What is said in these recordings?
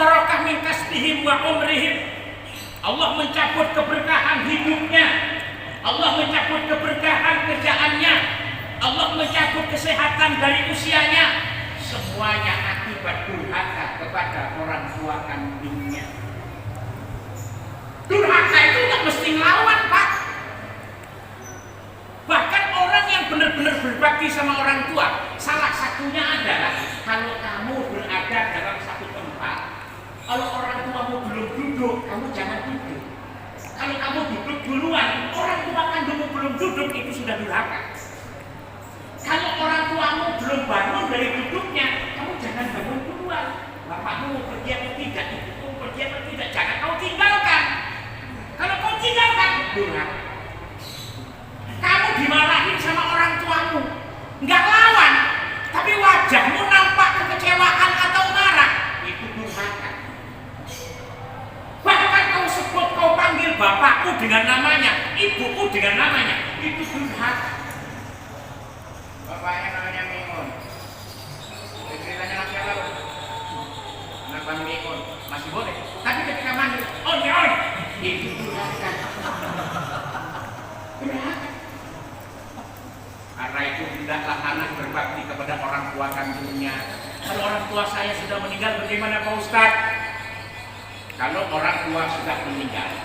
barakah min kasbihim wa umrihim. Allah mencabut keberkahan hidupnya, Allah mencabut keberkahan kerjaannya, Allah mencabut kesehatan dari usianya. Semuanya akibat durhaka kepada orang tua kandungnya. Durhaka itu nggak mesti ngelawan, Pak. Bahkan orang yang benar-benar berbakti sama orang tua, salah satunya adalah kalau kamu berada dalam satu tempat, kalau orang tuamu belum duduk, kamu jangan duduk. Kalau kamu duduk duluan, orang tua kandungmu belum duduk, itu sudah durhaka. Kalau orang tuamu belum bangun dari duduknya, kamu jangan bangun duluan. Bapakmu mau pergi atau tidak, ibumu mau pergi atau tidak, jangan kau tinggalkan. Kalau kau tinggalkan, durhaka. Kamu dimarahin sama orang tuamu, nggak lawan, tapi wajahmu nampak kekecewaan atau marah, itu durhaka. Bahkan kau sebut, kau panggil bapakku dengan namanya, ibuku dengan namanya, itu durhaka. Bapaknya namanya Mimun, ceritanya laki apa? Anak Bang Mimun, masih boleh. Tapi ketika manggil, oi, itu durhaka. Durhaka. Karena itu hendaklah anak berbakti kepada orang tua kandungnya. Kalau orang tua saya sudah meninggal, bagaimana Pak Ustadz? Kalau orang tua sudah meninggal,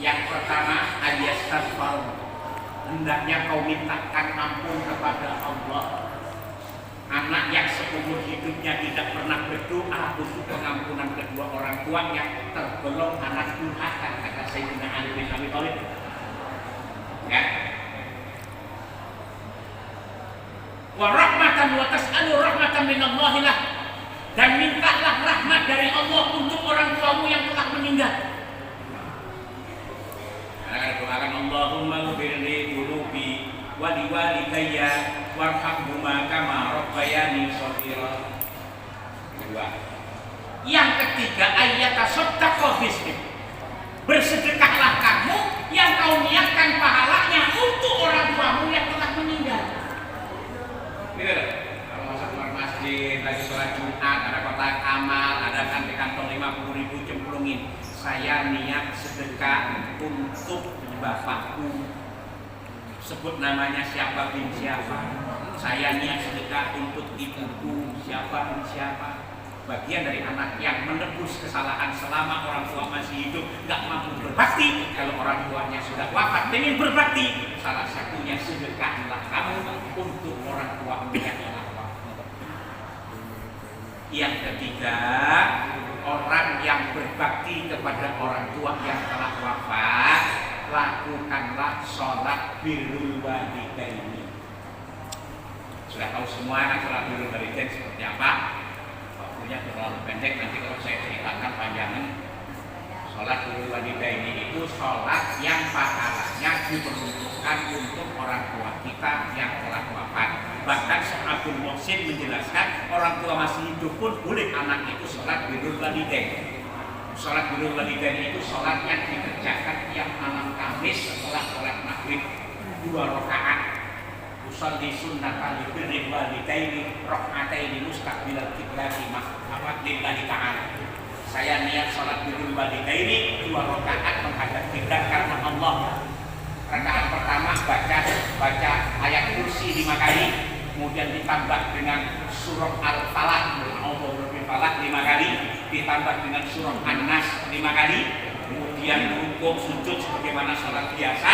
yang pertama ayastaghfar, hendaknya kau mintakan ampun kepada Allah. Anak yang seumur hidupnya tidak pernah berdoa untuk pengampunan kedua orang tuanya tergolong anak durhaka, kata Sayyidina Ali bin Abi Thalib. Ya. Wa rahmatan wa tas'alu rahmatan minallahi lah, dan mintalah rahmat dari Allah untuk orang tuamu yang telah meninggal. Karena doakan Allahumma ghfirli dhunubi wa liwalidayya warhamhuma kama rabbayani shaghira. Kedua. Yang ketiga, ayatasaddaqu bismi, bersedekahlah kamu yang kau niatkan pahalanya untuk orang tuamu yang telah meninggal. Gitu. Kalau masuk keluar masjid, lagi sholat Jumat, ada kotak amal, ada kan di kantong 50.000 cemplungin. Saya niat sedekah untuk bapakku. Sebut namanya siapa bin siapa. Saya niat sedekah untuk ibuku siapa bin siapa. Bagian dari anak yang menebus kesalahan selama orang tua masih hidup, nggak mampu berbakti. Kalau orang tuanya sudah wafat, ingin berbakti, salah satunya sedekahlah kamu untuk orang tua yang telah wafat. Yang ketiga, orang yang berbakti kepada orang tua yang telah wafat, lakukanlah sholat birrul walidaini. Sudah tahu semua kan sholat birrul walidain seperti apa? Waktunya terlalu pendek, nanti kalau saya ceritakan panjangan. Sholat birrul walidaini itu sholat yang pahalanya diperuntukkan untuk orang tua kita yang telah wafat. Bahkan Syekh Abdul Muhsin menjelaskan orang tua masih hidup pun boleh anak itu sholat birrul walidain. Sholat birrul walidain itu sholat yang dikerjakan tiap malam Kamis setelah sholat maghrib 2 rakaat. Usolli sunnata birrul walidaini raka'ataini mustaqbilal qiblati lillahi ta'ala. Saya niat sholat birrul walidaini 2 rakaat menghadap kiblat karena Allah. Rakaat pertama baca ayat kursi 5 kali, kemudian ditambah dengan surah Al-Falaq, A'udzu Falaq 5 kali, ditambah dengan surah An-Nas 5 kali, kemudian rukuk sujud sebagaimana sholat biasa.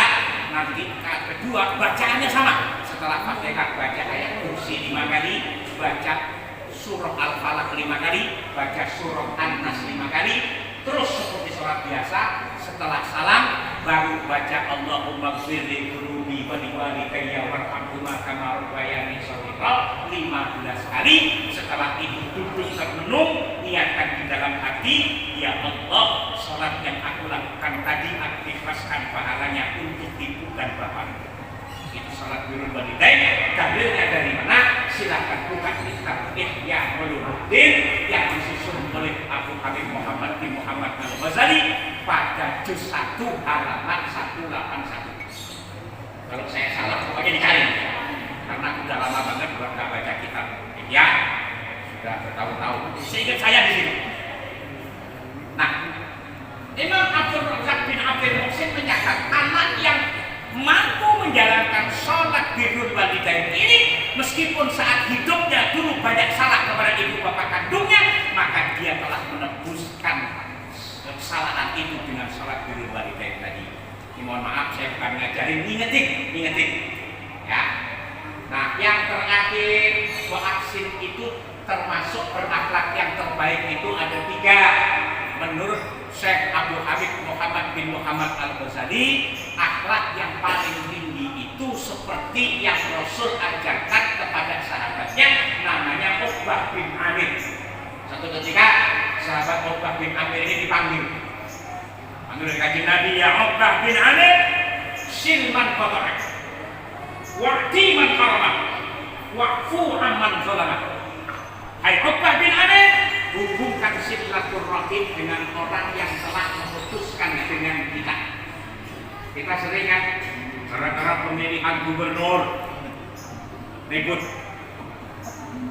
Nanti kedua bacaannya sama, setelah Fatihah baca ayat kursi 5 kali, baca surah Al-Falaq 5 kali, baca surah An-Nas 5 kali, terus seperti sholat biasa. Setelah salam baru baca Allahumma ghfirli dhunubi wa liwalidayya warhamhuma kama rabbayani shaghira 15 kali. Setelah itu duduk termenung, niatkan di dalam hati, ya Allah, salat yang aku lakukan tadi aku ikhlaskan pahalanya untuk ibu dan bapak. Itu salat birrul walidain. Dalilnya dari mana? Silakan buka kitab Ihya Ulumuddin yang disusun oleh Abu Habib Muhammad bin Muhammad Al-Ghazali pada juz 1 halaman 181. Kalau saya salah pokoknya dicari, karena udah lama banget nggak baca kitab Ihya, sudah bertahun-tahun. Seingat saya di sini meskipun saat hidupnya dulu banyak salah kepada ibu bapak kandungnya, maka dia telah menebuskan kesalahan itu dengan salat birrul walidain tadi. Ini mohon maaf, saya bukan ngajarin, ingetin ya. Nah, yang terakhir, wa ahsin itu termasuk berakhlak yang terbaik itu ada 3. Menurut Syekh Abu Habib Muhammad bin Muhammad Al-Ghazali, akhlak yang paling tinggi itu seperti yang Rasul ajarkan kepada sahabatnya, namanya Uqbah bin Amir. Satu ketika sahabat Uqbah bin Amir ini dipanggil dari Kanjeng Nabi, ya Uqbah bin Amir, silman qata'ak, wa'ti man haramak, wa'fu amman zalamak. Hai Uqbah bin Amir, hubungkan silaturahim dengan orang yang telah memutuskan dengan kita. Kita sering kan gara-gara pemilihan gubernur ribut,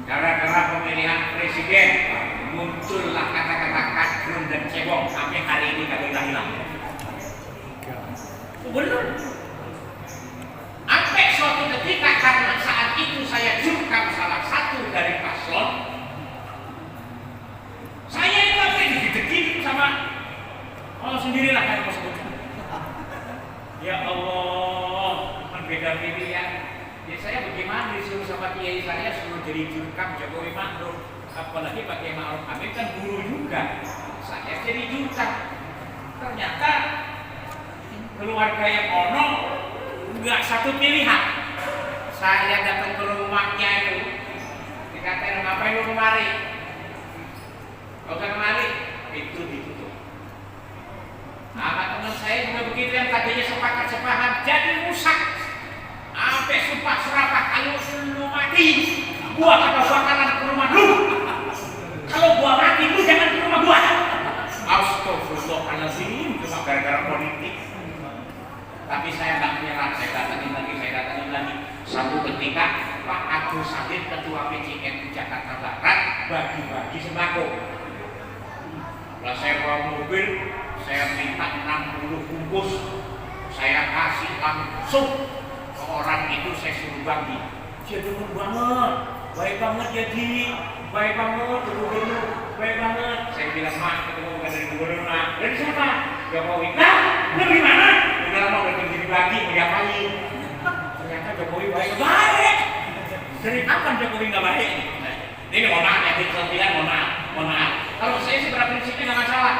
gara-gara pemilihan presiden muncullah kata-kata kadrun dan cebong, sampai hari ini kagak hilang. Gubernur sampai suatu ketika karena saat itu saya jurkam salah satu dari paslon, saya itu apa digedegin sama Allah sendirilah kayak tersebut. Ya Allah, beda pilihan. Ya saya bagaimana disuruh sama kiai saya suruh jadi jurkam Jokowi Ma'ruf, apalagi pakai Ma'ruf Amin kan guru juga. Saya jadi jurkam. Ternyata keluarga yang ono nggak satu pilihan. Saya datang ke rumahnya itu, dikatain ngapain lu kemari? Kau usah kemari, itu ditutup. Nah, teman saya juga begitu, yang tadinya sepakat-sepakat jadi rusak. Sampai sumpah serapah, kalau lu mati, gua kagak bakalan ke rumah lu. Kalau gua mati, lu jangan ke rumah gua. Astagfirullahaladzim, cuma gara-gara politik. Tapi saya nggak menyerah, saya datangin lagi. Satu ketika Pak Abdul Salim, Ketua PCN Jakarta Barat, bagi-bagi sembako. Setelah saya bawa mobil, saya minta 60 bungkus, saya kasih langsung ke orang itu, saya suruh bagi. Dia demen banget, baik banget ya Di, baik banget gubernur, baik banget. Saya bilang, Mak, ketemu bukan dari gubernur, Mak. Dari siapa? Jokowi. Nah, lu gimana? Udah lama udah terjadi bagi, mau diapain? Ternyata Jokowi baik. Dari kapan Jokowi nggak baik? Ini mohon maaf ya, mohon maaf. Kalau saya sih berprinsipnya nggak masalah.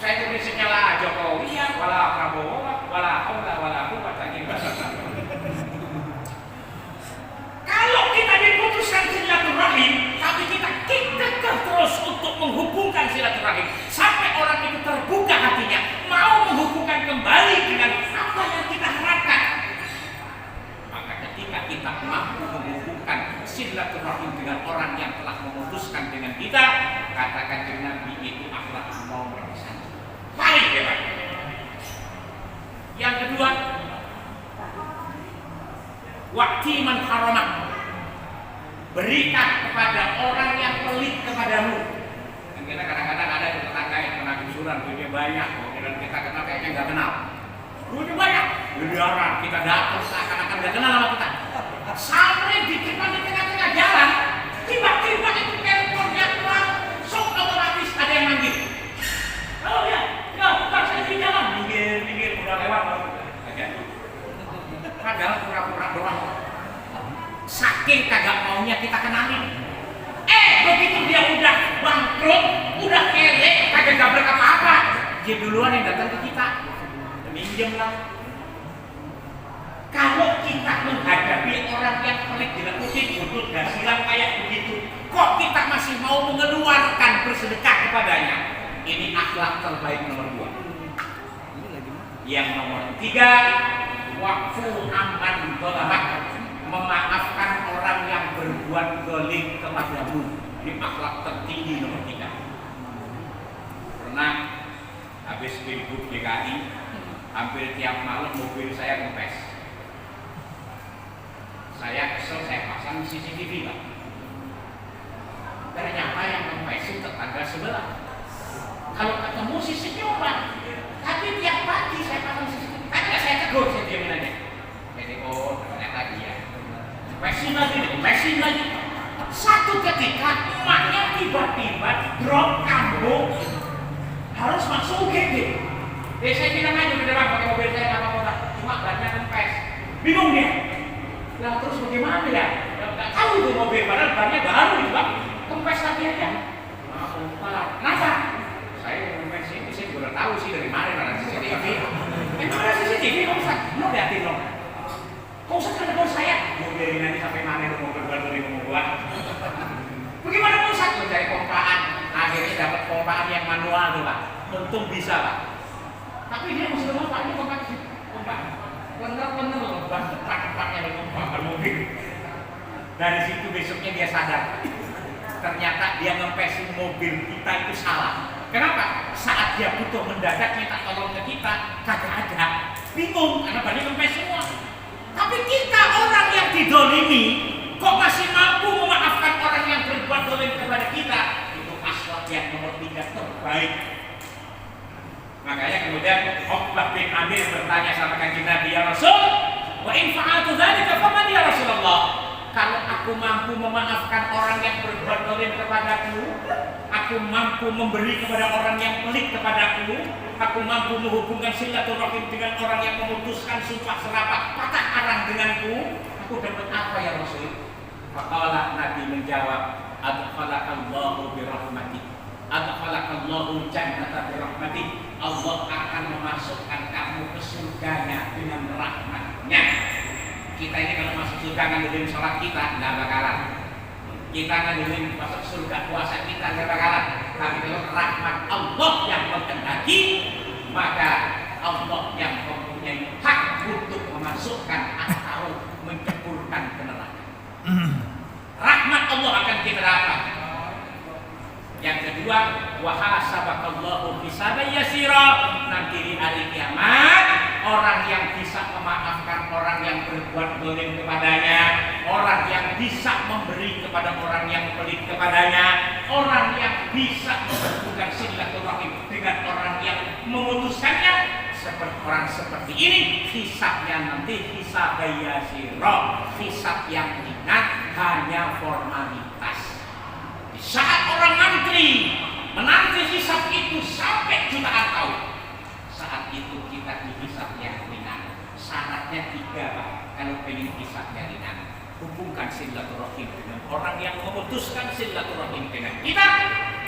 Saya itu prinsipnya lah Jokowi ya, wala Prabowo, wala haula wala quwwata illa billah. Kalau kita diputuskan silaturahim, tapi kita kekeh terus untuk menghubungkan silaturahim sampai orang itu terbuka hatinya, mau menghubungkan kembali dengan apa yang kita harapkan. Maka ketika kita mampu menghubungkan silaturahim dengan orang yang telah memutuskan dengan kita, katakan dengan Nabi itu akhlak nomor 1. Paling hebat. Yang kedua, wa'ti man haramak, berikan kepada orang yang pelit kepadamu. Dan kita kadang-kadang ada di tetangga yang kena gusuran, duitnya banyak, dan kita kenal kayaknya nggak kenal. Duitnya banyak, miliaran, kita datang seakan-akan nggak kenal sama kita. Sampai di depan di tengah-tengah jalan, tiba-tiba itu teleponnya langsung otomatis ada yang manggil. Oh ya, bukan saya di jalan, minggir, udah lewat. Padahal pura-pura doang. Saking kagak maunya kita kenalin. Begitu dia udah bangkrut, udah kelek, kagak gabrek apa-apa, dia duluan yang datang ke kita. Minjem lah. Kalau kita menghadapi orang yang pelit dilekutin, butuh dan silam kayak begitu, kok kita masih mau mengeluarkan bersedekah kepadanya? Ini akhlak terbaik nomor 2. Yang nomor 3, waqfu amman dzalamak, memaafkan orang yang berbuat zalim kepadamu. Ini akhlak tertinggi nomor 3. Pernah habis pilgub DKI, hampir tiap malam mobil saya kempes. Saya kesel, saya pasang CCTV Pak. Ternyata yang kempesin tetangga sebelah. Kalau ketemu sih senyuman, tapi tiap pagi saya pasang CCTV. Tapi nggak saya tegur, saya diamin aja. Jadi ternyata dia. Mesin lagi, single. Satu ketika emaknya tiba-tiba drop kampung harus masuk UGD. Saya bilang aja udah bang pakai mobil saya nggak apa-apa, cuma bannya kempes. Bingung dia. Lah terus bagaimana ya? Nggak tahu itu mobil, padahal bannya baru nih bang. Kempes lagi aja. Kenapa? Saya kempes ini saya udah tahu sih dari mana ada CCTV. Emang ada CCTV Pak Ustaz? Mau liatin dong. Kok Ustaz kan ada saya? Mau biarin nanti sampai mana itu mobil baru dari membuat. Bagaimana Pak Ustaz? Mencari pompaan. Akhirnya dapat pompaan yang manual tuh Pak. Untung bisa Pak. Tapi dia masih belum Pak, ini pompa. Bener-bener lebah tempat-tempatnya di pompa mobil. Dari situ besoknya dia sadar. Ternyata dia ngempesin mobil kita itu salah. Kenapa? Saat dia butuh mendadak minta tolong ke kita, kagak ada. Bingung, karena banyak kempes semua. Tapi kita orang yang didolimi, kok masih mampu memaafkan orang yang berbuat dolim kepada kita? Itu akhlak yang nomor 3 terbaik. Makanya kemudian Uqbah bin Amir bertanya sama Kanjeng Nabi, ya Rasul, wa in fa'altu dzalika faman ya Rasulullah? Kalau aku mampu memaafkan orang yang berbuat dolim kepadaku, aku mampu memberi kepada orang yang pelit kepadaku, aku mampu menghubungkan silaturahim dengan orang yang memutuskan sumpah serapah patah arang denganku, aku dapat apa ya Rasul? Faqala Nabi menjawab, adkhalakallahu birahmati, adkhalakallahu jannata birahmati. Allah akan memasukkan kamu ke surganya dengan rahmatnya. Kita ini kalau masuk surga ngandelin sholat kita nggak bakalan. Kita ngandelin masuk surga puasa kita nggak bakalan. Tapi kalau rahmat Allah yang menghendaki, maka Allah yang mempunyai hak untuk memasukkan atau menceburkan ke neraka. Rahmat Allah akan kita dapat. Yang kedua, wahasabakallahu hisaban yasira. Nanti di hari kiamat, orang yang bisa memaafkan orang yang berbuat dolim kepadanya, orang yang bisa memberi kepada orang yang pelit kepadanya, orang yang bisa menghubungkan silaturahim dengan orang yang memutuskannya, seperti orang seperti ini, hisabnya nanti hisab yasira, hisab yang ringan, hanya formalitas. Saat orang menanti hisab itu sampai jutaan tahun, saat itu kita dihisab yang ringan. Syaratnya 3 Pak, kalau pengen hisabnya ringan, hubungkan silaturahim dengan orang yang memutuskan silaturahim dengan kita,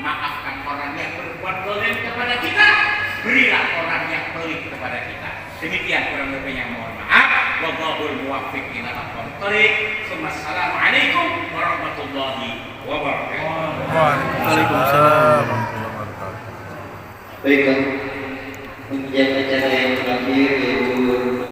maafkan orang yang berbuat dolim kepada kita, berilah orang yang pelit kepada kita. Demikian kurang lebihnya, mohon maaf. Wallahul muwaffiq ila aqwamit thoriq. Assalamualaikum warahmatullahi wabarakatuh. Waalaikumsalam warahmatullahi wabarakatuh. Baiklah, untuk acara yang terakhir